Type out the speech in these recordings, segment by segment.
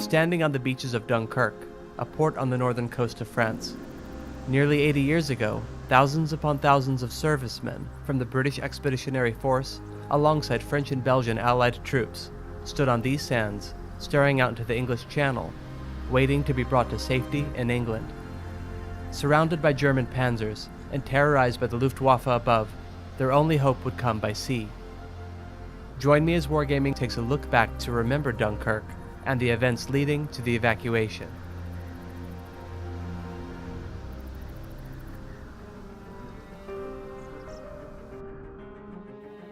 standing on the beaches of Dunkirk, a port on the northern coast of France. Nearly 80 years ago, thousands upon thousands of servicemen from the British Expeditionary Force, alongside French and Belgian Allied troops, stood on these sands, staring out into the English Channel, waiting to be brought to safety in England. Surrounded by German panzers and terrorized by the Luftwaffe above, their only hope would come by sea. Join me as Wargaming takes a look back to remember Dunkirk and the events leading to the evacuation.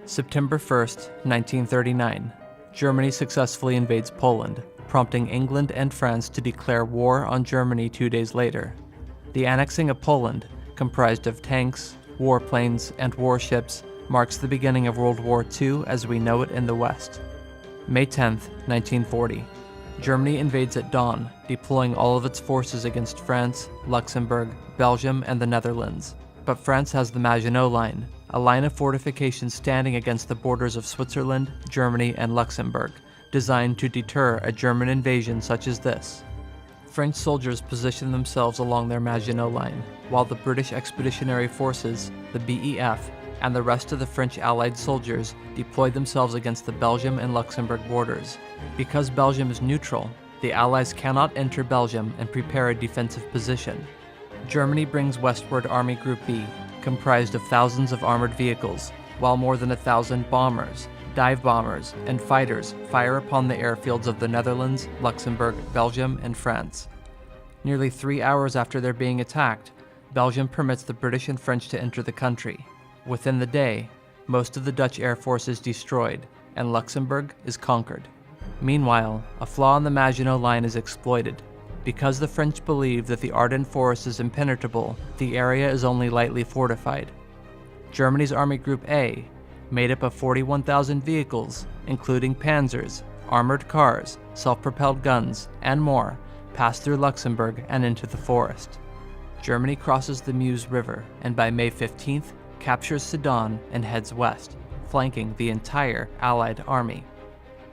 September 1st, 1939. Germany successfully invades Poland, prompting England and France to declare war on Germany 2 days later. The annexing of Poland, comprised of tanks, warplanes, and warships, marks the beginning of World War II as we know it in the West. May 10th, 1940. Germany invades at dawn, deploying all of its forces against France, Luxembourg, Belgium, and the Netherlands. But France has the Maginot Line, a line of fortifications standing against the borders of Switzerland, Germany, and Luxembourg, designed to deter a German invasion such as this. French soldiers position themselves along their Maginot Line, while the British Expeditionary Forces, the BEF, and the rest of the French Allied soldiers deployed themselves against the Belgium and Luxembourg borders. Because Belgium is neutral, the Allies cannot enter Belgium and prepare a defensive position. Germany brings westward Army Group B, comprised of thousands of armored vehicles, while more than 1,000 bombers, dive bombers, and fighters fire upon the airfields of the Netherlands, Luxembourg, Belgium, and France. Nearly 3 hours after their being attacked, Belgium permits the British and French to enter the country. Within the day, most of the Dutch air force is destroyed, and Luxembourg is conquered. Meanwhile, a flaw in the Maginot Line is exploited. Because the French believe that the Ardennes Forest is impenetrable, the area is only lightly fortified. Germany's Army Group A, made up of 41,000 vehicles, including panzers, armored cars, self-propelled guns, and more, passed through Luxembourg and into the forest. Germany crosses the Meuse River, and by May 15th, captures Sedan and heads west, flanking the entire Allied army.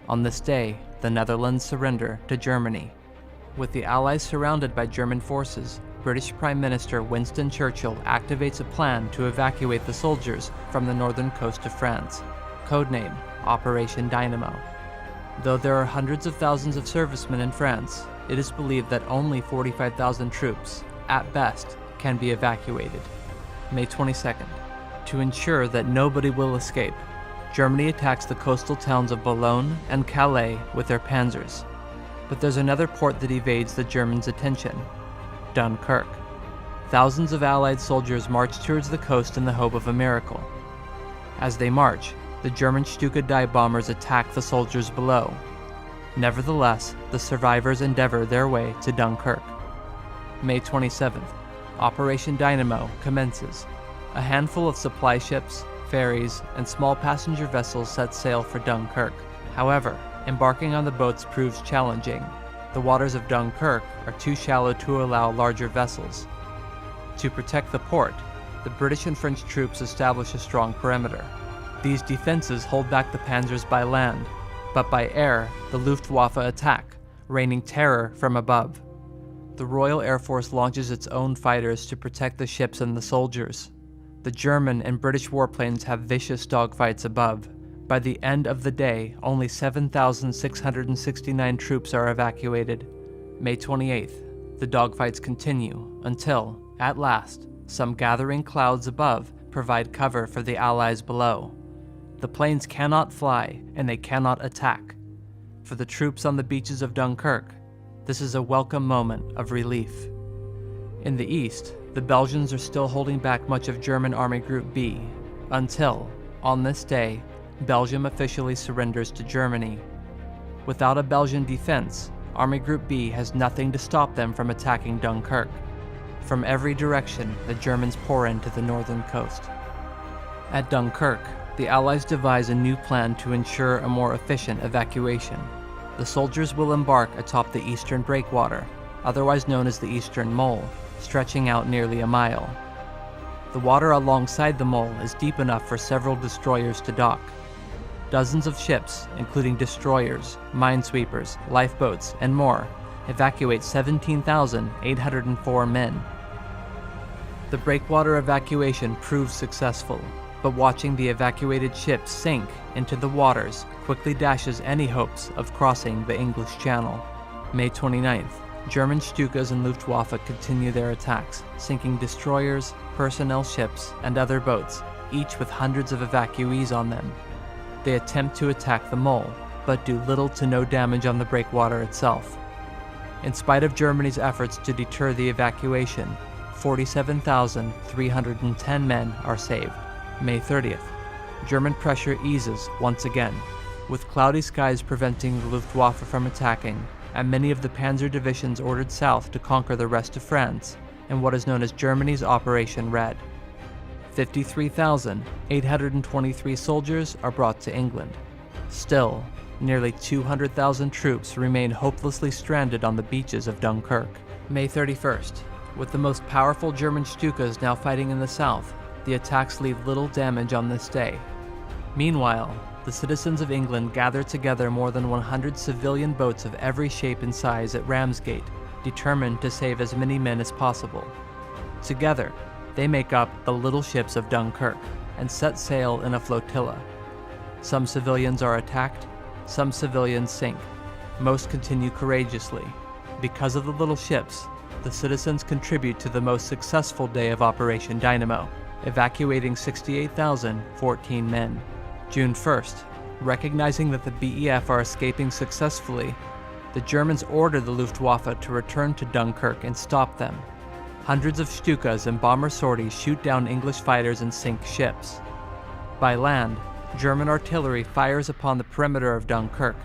On this day, the Netherlands surrender to Germany. With the Allies surrounded by German forces, British Prime Minister Winston Churchill activates a plan to evacuate the soldiers from the northern coast of France, codename Operation Dynamo. Though there are hundreds of thousands of servicemen in France, it is believed that only 45,000 troops, at best, can be evacuated. May 22nd. To ensure that nobody will escape, Germany attacks the coastal towns of Boulogne and Calais with their panzers. But there's another port that evades the Germans' attention: Dunkirk. Thousands of Allied soldiers march towards the coast in the hope of a miracle. As they march, the German Stuka dive bombers attack the soldiers below. Nevertheless, the survivors endeavor their way to Dunkirk. May 27th, Operation Dynamo commences. A handful of supply ships, ferries, and small passenger vessels set sail for Dunkirk. However, embarking on the boats proves challenging. The waters of Dunkirk are too shallow to allow larger vessels. To protect the port, the British and French troops establish a strong perimeter. These defenses hold back the panzers by land, but by air, the Luftwaffe attack, raining terror from above. The Royal Air Force launches its own fighters to protect the ships and the soldiers. The German and British warplanes have vicious dogfights above. By the end of the day, only 7,669 troops are evacuated. May 28th, the dogfights continue until, at last, some gathering clouds above provide cover for the Allies below. The planes cannot fly, and they cannot attack. For the troops on the beaches of Dunkirk, this is a welcome moment of relief. In the east, the Belgians are still holding back much of German Army Group B, until, on this day, Belgium officially surrenders to Germany. Without a Belgian defense, Army Group B has nothing to stop them from attacking Dunkirk. From every direction, the Germans pour into the northern coast. At Dunkirk, the Allies devise a new plan to ensure a more efficient evacuation. The soldiers will embark atop the eastern breakwater, otherwise known as the Eastern Mole, stretching out nearly a mile. The water alongside the mole is deep enough for several destroyers to dock. Dozens of ships, including destroyers, minesweepers, lifeboats, and more, evacuate 17,804 men. The breakwater evacuation proved successful, but watching the evacuated ships sink into the waters quickly dashes any hopes of crossing the English Channel. May 29th, German Stukas and Luftwaffe continue their attacks, sinking destroyers, personnel ships, and other boats, each with hundreds of evacuees on them. They attempt to attack the mole, but do little to no damage on the breakwater itself. In spite of Germany's efforts to deter the evacuation, 47,310 men are saved. May 30th, German pressure eases once again, with cloudy skies preventing the Luftwaffe from attacking, and many of the panzer divisions ordered south to conquer the rest of France in what is known as Germany's Operation Red. 53,823 soldiers are brought to England. Still, nearly 200,000 troops remain hopelessly stranded on the beaches of Dunkirk. May 31st, with the most powerful German Stukas now fighting in the south, the attacks leave little damage on this day. Meanwhile, the citizens of England gather together more than 100 civilian boats of every shape and size at Ramsgate, determined to save as many men as possible. Together, they make up the little ships of Dunkirk and set sail in a flotilla. Some civilians are attacked, some civilians sink. Most continue courageously. Because of the little ships, the citizens contribute to the most successful day of Operation Dynamo, evacuating 68,014 men. June 1st, recognizing that the BEF are escaping successfully, the Germans order the Luftwaffe to return to Dunkirk and stop them. Hundreds of Stukas and bomber sorties shoot down English fighters and sink ships. By land, German artillery fires upon the perimeter of Dunkirk,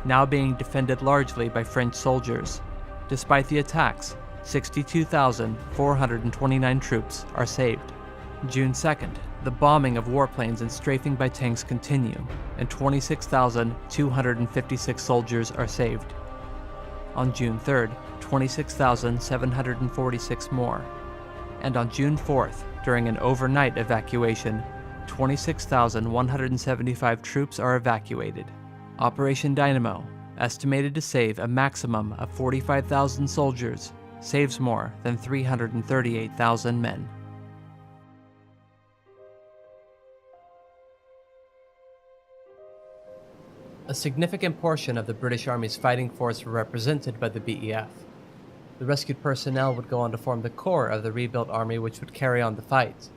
now being defended largely by French soldiers. Despite the attacks, 62,429 troops are saved. June 2nd, the bombing of warplanes and strafing by tanks continue, and 26,256 soldiers are saved. On June 3rd, 26,746 more. And on June 4th, during an overnight evacuation, 26,175 troops are evacuated. Operation Dynamo, estimated to save a maximum of 45,000 soldiers, saves more than 338,000 men. A significant portion of the British Army's fighting force were represented by the BEF. The rescued personnel would go on to form the core of the rebuilt army which would carry on the fight.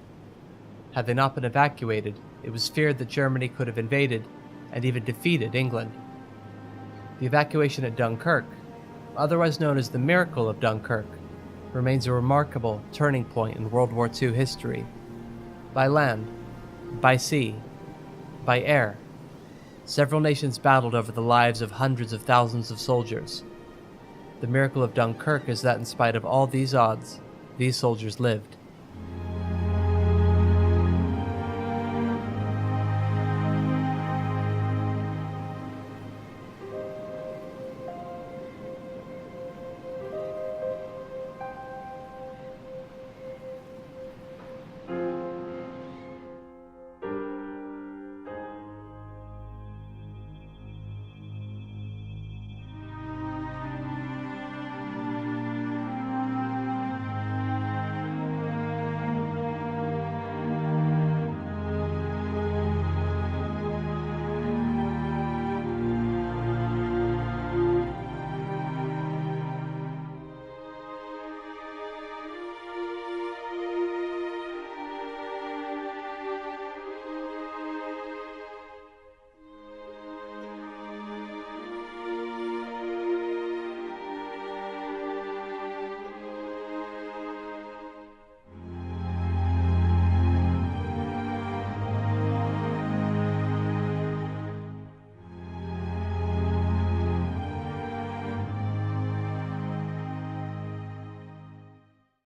Had they not been evacuated, it was feared that Germany could have invaded and even defeated England. The evacuation at Dunkirk, otherwise known as the Miracle of Dunkirk, remains a remarkable turning point in World War II history. By land, by sea, by air, several nations battled over the lives of hundreds of thousands of soldiers. The miracle of Dunkirk is that in spite of all these odds, these soldiers lived.